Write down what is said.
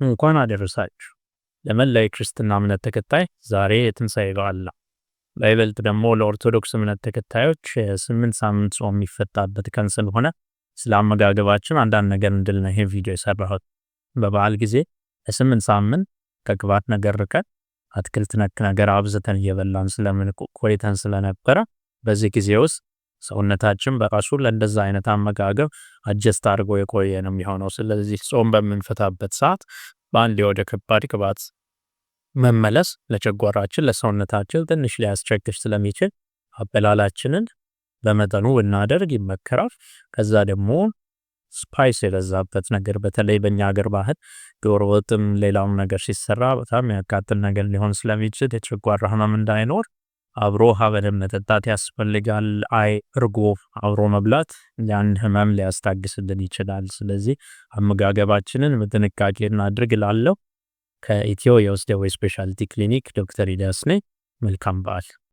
እንኳን አደረሳችሁ። ለመላው የክርስትና እምነት ተከታይ ዛሬ የትንሣኤ በዓል ነው። በይበልጥ ደግሞ ለኦርቶዶክስ እምነት ተከታዮች 8 ሳምንት ጾም የሚፈታበት ቀን ስለሆነ ስለ አመጋገባችን አንዳንድ ነገር እንድል ነው ይሄን ቪዲዮ የሰራሁት። በበዓል ጊዜ ለ8 ሳምንት ከቅባት ነገር ርቀን አትክልት ነክ ነገር አብዝተን እየበላን ቆይተን ስለነበረ በዚህ ጊዜ ውስጥ ሰውነታችን በራሱ ለእንደዛ አይነት አመጋገብ አጀስት አድርጎ የቆየ ነው የሚሆነው። ስለዚህ ጾም በምንፈታበት ሰዓት በአንድ ወደ ከባድ ቅባት መመለስ ለጨጓራችን ለሰውነታችን ትንሽ ሊያስቸግር ስለሚችል አበላላችንን በመጠኑ ብናደርግ ይመከራል። ከዛ ደግሞ ስፓይስ የበዛበት ነገር በተለይ በእኛ ሀገር ባህል ዶሮ ወጥም ሌላም ነገር ሲሰራ በጣም ያቃጥል ነገር ሊሆን ስለሚችል የጨጓራ ህመም እንዳይኖር አብሮ ውሃ በደንብ መጠጣት ያስፈልጋል። እርጎ አብሮ መብላት ያን ህመም ሊያስታግስልን ይችላል። ስለዚህ አመጋገባችንን በጥንቃቄ እናድርግ እላለሁ። ከኢትዮ የውስጥ ደዌ ስፔሻሊቲ ክሊኒክ ዶክተር ኢዳስ ነኝ። መልካም በዓል።